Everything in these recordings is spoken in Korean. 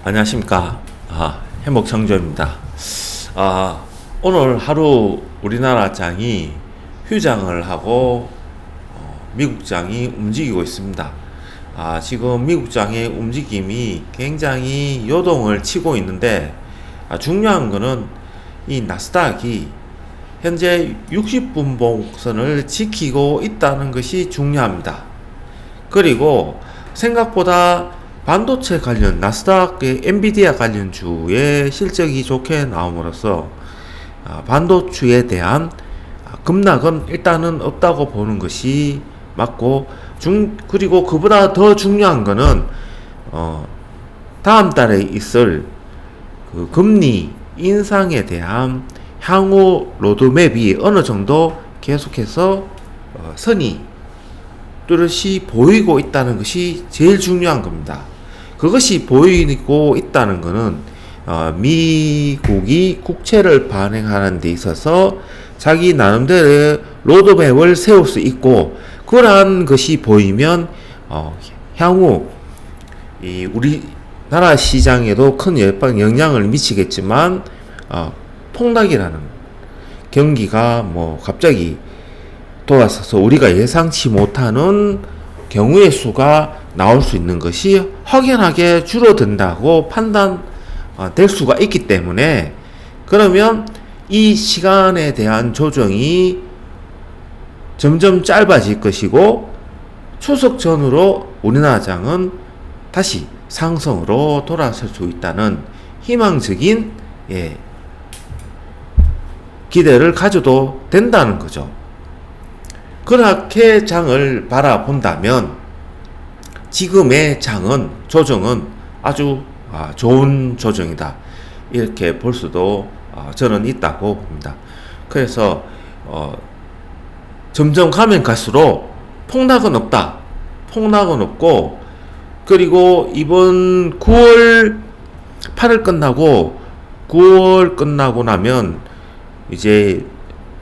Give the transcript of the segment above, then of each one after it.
안녕하십니까. 해먹청조입니다. 오늘 하루 우리나라 장이 휴장을 하고 미국 장이 움직이고 있습니다. 지금 미국 장의 움직임이 굉장히 요동을 치고 있는데, 중요한 거는 이 나스닥이 현재 60분봉선을 지키고 있다는 것이 중요합니다. 그리고 생각보다 반도체 관련 나스닥의 엔비디아 관련주의 실적이 좋게 나옴으로써 반도체에 대한 급락은 일단은 없다고 보는 것이 맞고, 그리고 그보다 더 중요한 거는 다음 달에 있을 그 금리 인상에 대한 향후 로드맵이 어느 정도 계속해서 선이 뚜렷이 보이고 있다는 것이 제일 중요한 겁니다. 그것이 보이고 있다는 것은 미국이 국채를 발행하는 데 있어서 자기 나름대로의 로드맵을 세울 수 있고, 그러한 것이 보이면 향후 이 우리나라 시장에도 큰 영향을 미치겠지만, 폭락이라는 경기가 갑자기 돌아서서 우리가 예상치 못하는 경우의 수가 나올 수 있는 것이 확연하게 줄어든다고 판단될 수가 있기 때문에, 그러면 이 시간에 대한 조정이 점점 짧아질 것이고, 추석 전후로 우리나라 장은 다시 상승으로 돌아설 수 있다는 희망적인 기대를 가져도 된다는 거죠. 그렇게 장을 바라본다면 지금의 조정은 아주 좋은 조정이다, 이렇게 볼 수도 저는 있다고 봅니다. 그래서 점점 가면 갈수록 폭락은 없고, 그리고 이번 8월 끝나고 9월 끝나고 나면 이제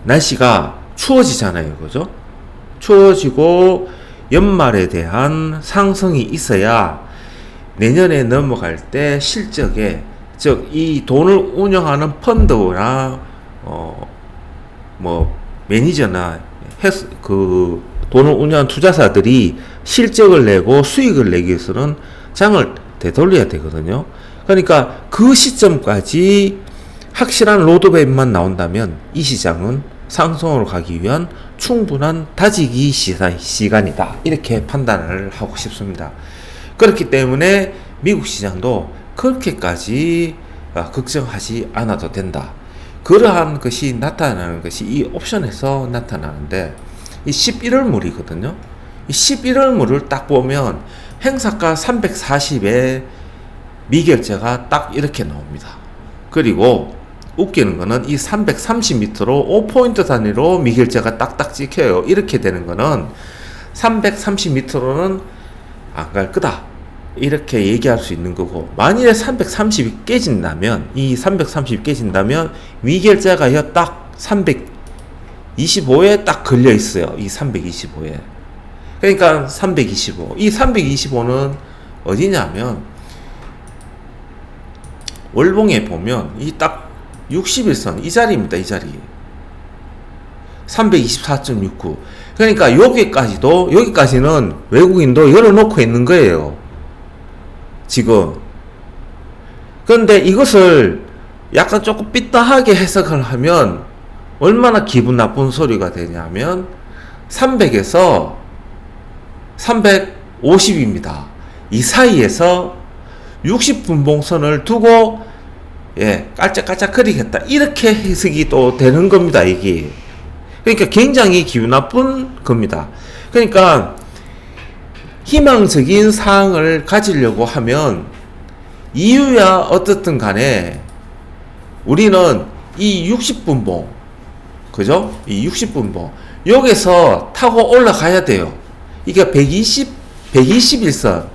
날씨가 추워지잖아요. 그죠? 추워지고 연말에 대한 상승이 있어야 내년에 넘어갈 때 실적에, 즉 이 돈을 운영하는 펀드나 매니저나 그 돈을 운영하는 투자사들이 실적을 내고 수익을 내기 위해서는 장을 되돌려야 되거든요. 그러니까 그 시점까지 확실한 로드맵만 나온다면 이 시장은 상승으로 가기 위한 충분한 다지기 시간이다, 이렇게 판단을 하고 싶습니다. 그렇기 때문에 미국 시장도 그렇게까지 걱정하지 않아도 된다. 그러한 것이 나타나는 것이 이 옵션에서 나타나는데, 이 11월물이거든요. 이 11월물을 딱 보면 행사가 340에 미결제가 딱 이렇게 나옵니다. 그리고 웃기는 거는 이 330m로 5포인트 단위로 미결제가 딱딱 찍혀요. 이렇게 되는 거는 330m로는 안 갈 거다, 이렇게 얘기할 수 있는 거고, 만일에 330이 깨진다면, 이 330이 깨진다면 미결제가 딱 325에 딱 걸려 있어요. 이 325에. 그러니까 325. 이 325는 어디냐면 월봉에 보면 이 딱 61선 이 자리입니다. 이 자리 324.69. 그러니까 여기까지는 외국인도 열어놓고 있는 거예요, 지금. 그런데 이것을 약간 조금 삐딱하게 해석을 하면 얼마나 기분 나쁜 소리가 되냐면 300에서 350입니다. 이 사이에서 60분봉선을 두고 깔짝깔짝거리겠다, 이렇게 해석이 또 되는 겁니다, 이게. 그러니까 굉장히 기분 나쁜 겁니다. 그러니까 희망적인 사항을 가지려고 하면 이유야 어떻든 간에 우리는 이 60분봉, 그죠? 이 60분봉 여기서 타고 올라가야 돼요. 이게 121선,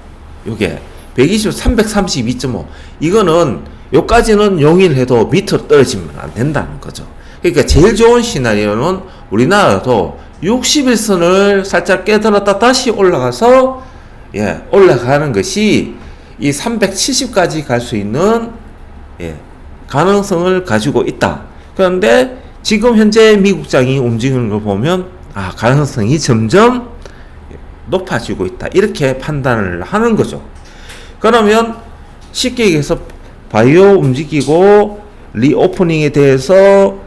요게 332.5. 이거는 요까지는 용인해도 밑으로 떨어지면 안 된다는 거죠. 그러니까 제일 좋은 시나리오는 우리나라도 61선을 살짝 깨달았다 다시 올라가서 올라가는 것이 이 370까지 갈 수 있는 가능성을 가지고 있다. 그런데 지금 현재 미국장이 움직이는 걸 보면 가능성이 점점 높아지고 있다. 이렇게 판단을 하는 거죠. 그러면 쉽게 얘기해서 바이오 움직이고 리오프닝에 대해서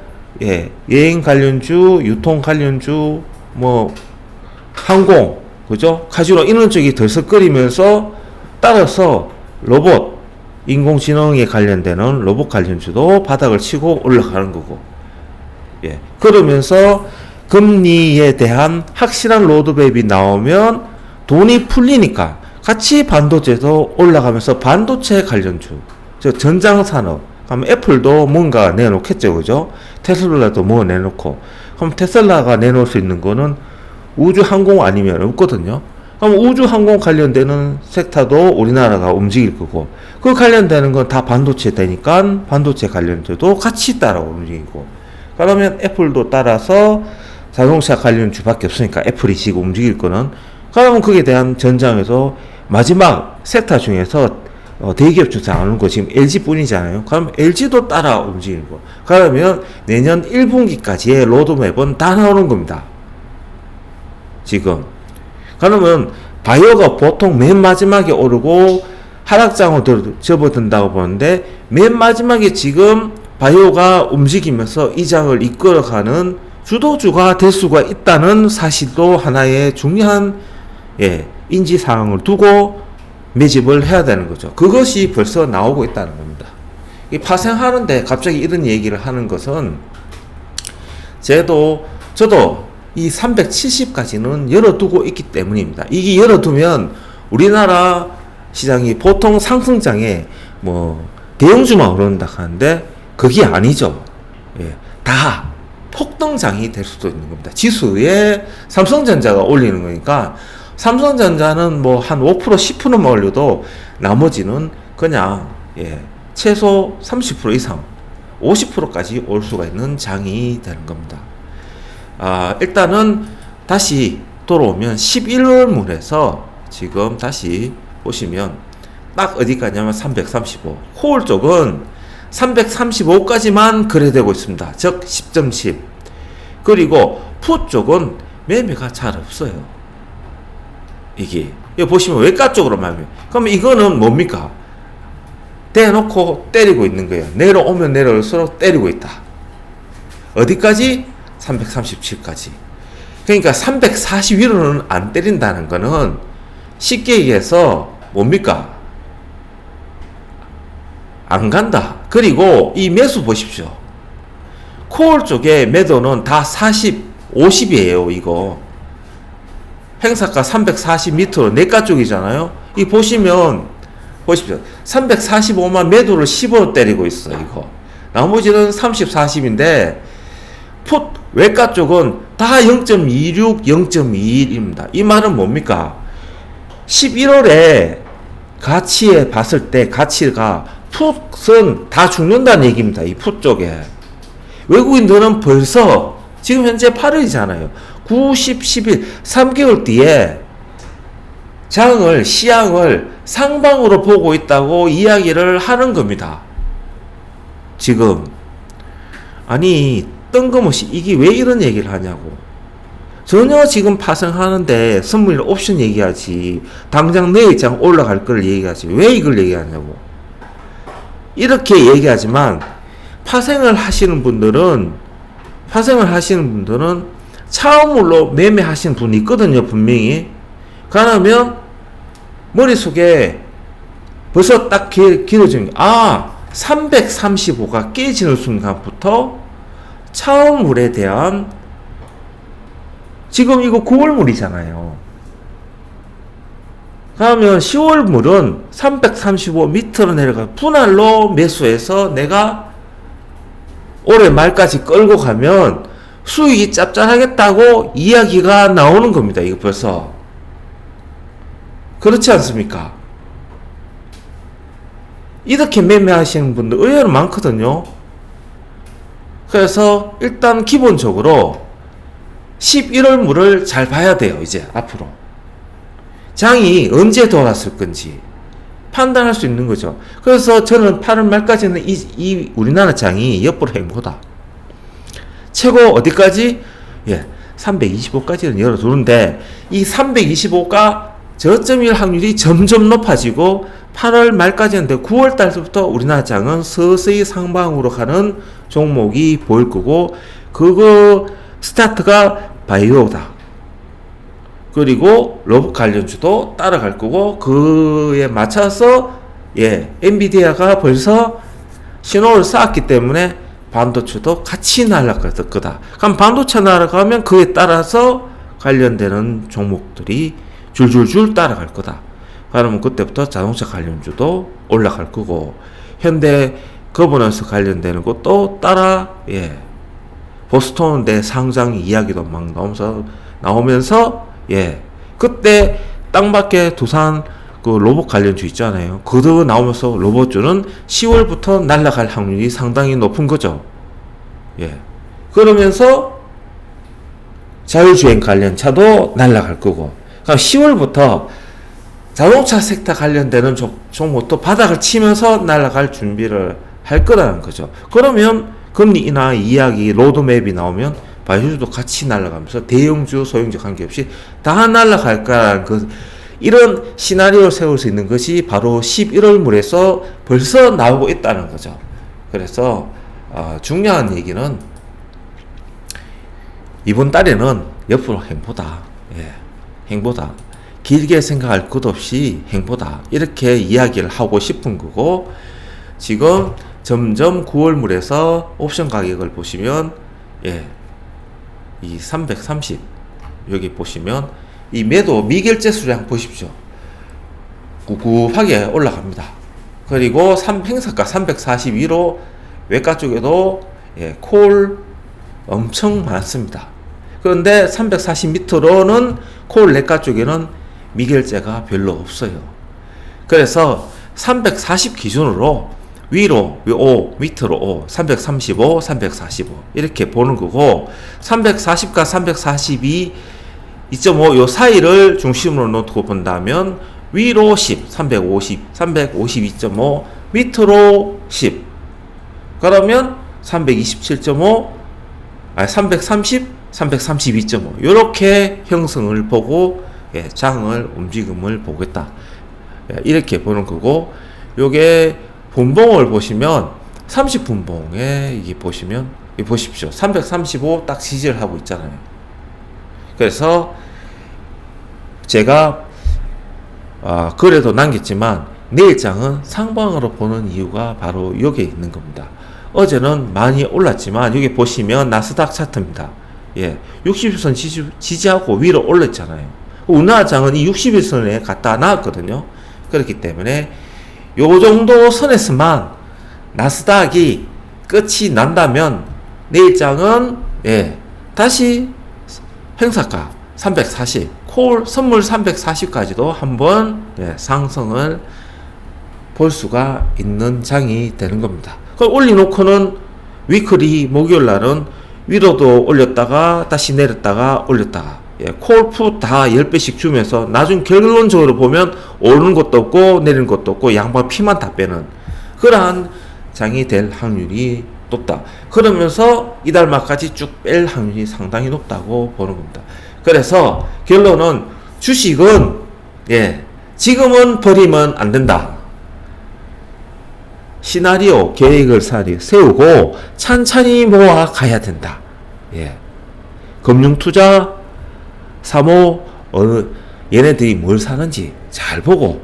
여행 관련주, 유통 관련주, 뭐 항공, 그죠? 카지노 이런 쪽이 들썩거리면서 따라서 로봇, 인공지능에 관련되는 로봇 관련주도 바닥을 치고 올라가는 거고, 그러면서 금리에 대한 확실한 로드맵이 나오면 돈이 풀리니까 같이 반도체도 올라가면서 반도체 관련주, 전장산업, 그럼 애플도 뭔가 내놓겠죠, 그죠? 테슬라도 뭐 내놓고, 그럼 테슬라가 내놓을 수 있는 거는 우주항공 아니면 없거든요. 그럼 우주항공 관련되는 섹터도 우리나라가 움직일 거고, 그 관련되는 건 다 반도체 되니까 반도체 관련주도 같이 따라 움직이고, 그러면 애플도 따라서 자동차 관련주밖에 없으니까 애플이 지금 움직일 거는, 그러면 거기에 대한 전장에서 마지막 섹터 중에서 대기업 중에서 안 오는 거 지금 LG 뿐이잖아요. 그럼 LG도 따라 움직이고, 그러면 내년 1분기까지의 로드맵은 다 나오는 겁니다. 지금. 그러면 바이오가 보통 맨 마지막에 오르고 하락장으로 접어든다고 보는데, 맨 마지막에 지금 바이오가 움직이면서 이 장을 이끌어가는 주도주가 될 수가 있다는 사실도 하나의 중요한 인지사항을 두고 매집을 해야 되는 거죠. 그것이 벌써 나오고 있다는 겁니다. 이 파생하는데 갑자기 이런 얘기를 하는 것은, 저도 이 370까지는 열어두고 있기 때문입니다. 이게 열어두면 우리나라 시장이 보통 상승장에 뭐 대형주만 오른다 하는데 그게 아니죠. 다 폭등장이 될 수도 있는 겁니다. 지수에 삼성전자가 올리는 거니까 삼성전자는 뭐 한 5% 10%만 올려도 나머지는 그냥 최소 30% 이상 50%까지 올 수가 있는 장이 되는 겁니다. 일단은 다시 돌아오면 11월물에서 지금 다시 보시면 딱 어디까지냐면 335, 콜 쪽은 335까지만 거래되고 있습니다. 즉 10.10. 그리고 풋 쪽은 매매가 잘 없어요. 이게 여기 보시면 외가 쪽으로만 매매. 그러면 이거는 뭡니까? 대놓고 때리고 있는 거예요. 내려오면 내려올수록 때리고 있다. 어디까지? 337까지. 그러니까 340 위로는 안 때린다는 거는 쉽게 얘기해서 뭡니까? 안 간다. 그리고 이 매수 보십시오. 콜 쪽에 매도는 다 40, 50이에요, 이거. 행사가 340 밑으로 내가 쪽이잖아요. 이 보시면, 보십시오. 345만 매도를 10으로 때리고 있어, 이거. 나머지는 30, 40인데, 풋, 외가 쪽은 다 0.26, 0.21입니다. 이 말은 뭡니까? 11월에 가치에 봤을 때 가치가 풋은 다 죽는다는 얘기입니다. 이 풋 쪽에. 외국인들은 벌써 지금 현재 8월이잖아요. 9, 10, 11, 3개월 뒤에 장을, 시향을 상방으로 보고 있다고 이야기를 하는 겁니다. 지금. 아니, 뜬금없이 이게 왜 이런 얘기를 하냐고. 전혀 지금 파생하는데 선물 옵션 얘기하지, 당장 내일 장 올라갈 걸 얘기하지, 왜 이걸 얘기하냐고. 이렇게 얘기하지만 파생을 하시는 분들은 차음으로 매매하시는 분이 있거든요, 분명히. 그러면 머릿속에 벌써 딱 길어지는 게, 335가 깨지는 순간부터 차음물에 대한, 지금 이거 9월물이잖아요. 그러면 10월물은 335 밑으로 내려가 분할로 매수해서 내가 올해 말까지 끌고 가면 수익이 짭짤하겠다고 이야기가 나오는 겁니다. 이거 벌써. 그렇지 않습니까? 이렇게 매매하시는 분들 의외로 많거든요. 그래서 일단 기본적으로 11월물을 잘 봐야 돼요. 이제 앞으로 장이 언제 돌았을 건지, 판단할 수 있는 거죠. 그래서 저는 8월 말까지는 이 우리나라 장이 옆으로 행보다. 최고 어디까지? 예, 325까지는 열어두는데 이 325가 저점일 확률이 점점 높아지고 8월 말까지는 9월 달부터 우리나라 장은 서서히 상방으로 가는 종목이 보일 거고, 그거 스타트가 바이오다. 그리고 로봇 관련주도 따라갈 거고, 그에 맞춰서 엔비디아가 벌써 신호를 쌓았기 때문에 반도체도 같이 날아갈 거다. 그럼 반도체 날아가면 그에 따라서 관련되는 종목들이 줄줄줄 따라갈 거다. 그러면 그때부터 자동차 관련주도 올라갈 거고, 현대 거버넌스 관련되는 것도 따라 보스턴 대 상장 이야기도 막 나오면서 그때 땅밖에 두산 그 로봇 관련주 있잖아요. 그거 나오면서 로봇주는 10월부터 날아갈 확률이 상당히 높은 거죠. 그러면서 자율주행 관련 차도 날아갈 거고, 그럼 10월부터 자동차 섹터 관련되는 종목도 바닥을 치면서 날아갈 준비를 할 거라는 거죠. 그러면 금리 인하 이야기 로드맵이 나오면 바이오주도 같이 날아가면서 대형주, 소형주 관계없이 다 날아갈까라는 이런 시나리오를 세울 수 있는 것이 바로 11월물에서 벌써 나오고 있다는 거죠. 그래서 중요한 얘기는 이번 달에는 옆으로 행보다. 행보다. 길게 생각할 것 없이 행보다. 이렇게 이야기를 하고 싶은 거고, 지금 점점 9월물에서 옵션 가격을 보시면 이 330 여기 보시면 이 매도 미결제 수량 보십시오. 굽굽하게 올라갑니다. 그리고 행사가 342로 외가 쪽에도 콜 엄청 많습니다. 그런데 340 밑으로는 콜 내가 쪽에는 미결제가 별로 없어요. 그래서 340 기준으로 위로 5, 밑으로 5, 335, 345 이렇게 보는 거고, 340과 342 2.5 요 사이를 중심으로 놓고 본다면 위로 10, 350, 352.5, 밑으로 10. 그러면 327.5, 330, 332.5 요렇게 형성을 보고 장을 움직임을 보겠다. 이렇게 보는 거고, 요게 분봉을 보시면 30분봉에 이게 보시면 보십시오. 335 딱 지지를 하고 있잖아요. 그래서 제가 그래도 남겼지만 내일장은 상방으로 보는 이유가 바로 여기에 있는 겁니다. 어제는 많이 올랐지만 여기 보시면 나스닥 차트입니다. 60일선 지지하고 위로 올랐잖아요. 우리나라장은 이 60일선에 갖다 놨거든요. 그렇기 때문에 요 정도 선에서만 나스닥이 끝이 난다면 내일장은 다시 행사가 340 콜 선물 340까지도 한번 상승을 볼 수가 있는 장이 되는 겁니다. 그걸 올려놓고는 위클리 목요일날은 위로도 올렸다가 다시 내렸다가 올렸다가 콜푸 다 10배씩 주면서 나중 결론적으로 보면 오르는 것도 없고 내리는 것도 없고 양방 피만 다 빼는 그러한 장이 될 확률이 높다. 그러면서 이달 말까지 쭉 뺄 확률이 상당히 높다고 보는 겁니다. 그래서 결론은 주식은 지금은 버리면 안 된다. 시나리오 계획을 세우고 찬찬히 모아 가야 된다. 금융투자 사모 얘네들이 뭘 사는지 잘 보고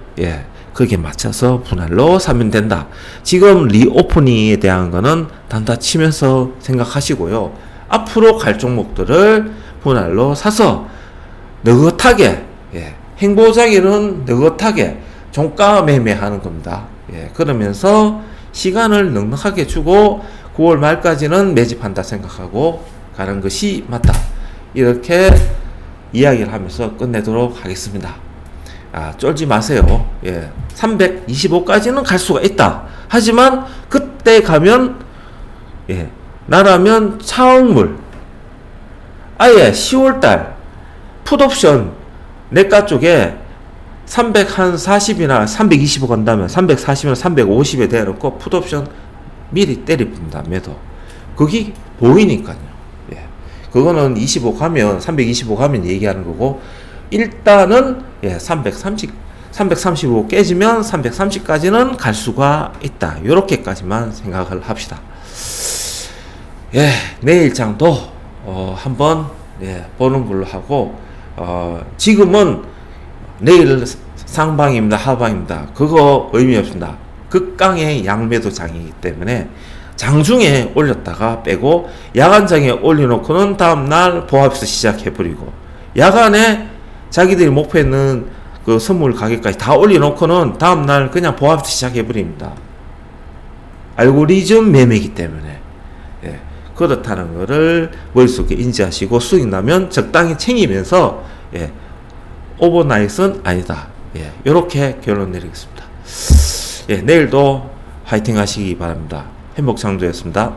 거기에 맞춰서 분할로 사면 된다. 지금 리오프닝에 대한 거는 단다 치면서 생각하시고요. 앞으로 갈 종목들을 분할로 사서 느긋하게 행보장에는 느긋하게 종가 매매하는 겁니다. 그러면서 시간을 넉넉하게 주고 9월 말까지는 매집한다 생각하고 가는 것이 맞다. 이렇게 이야기를 하면서 끝내도록 하겠습니다. 쫄지 마세요. 325까지는 갈 수가 있다. 하지만 그때 가면 나라면 차익물 아예 10월달 풋옵션 내가 쪽에 340이나 325 간다면 340이나 350에 대놓고 풋옵션 미리 때려봅니다. 매도. 그게 보이니까요. 예. 그거는 25 가면 325 가면 얘기하는 거고 일단은 335 깨지면 330까지는 갈 수가 있다. 요렇게까지만 생각을 합시다. 예, 내일장도 한번 보는 걸로 하고 지금은 내일 상방입니다, 하방입니다. 그거 의미 없습니다. 극강의 양매도장이기 때문에 장중에 올렸다가 빼고 야간장에 올려놓고는 다음날 보합에서 시작해버리고 야간에 자기들이 목표했는 그 선물 가격까지 다 올려놓고는 다음날 그냥 보합에서 시작해버립니다. 알고리즘 매매이기 때문에 그렇다는 것을 머릿속에 인지하시고 수익 나면 적당히 챙기면서 오버나잇은 아니다. 이렇게 결론 내리겠습니다. 내일도 화이팅 하시기 바랍니다. 행복창조였습니다.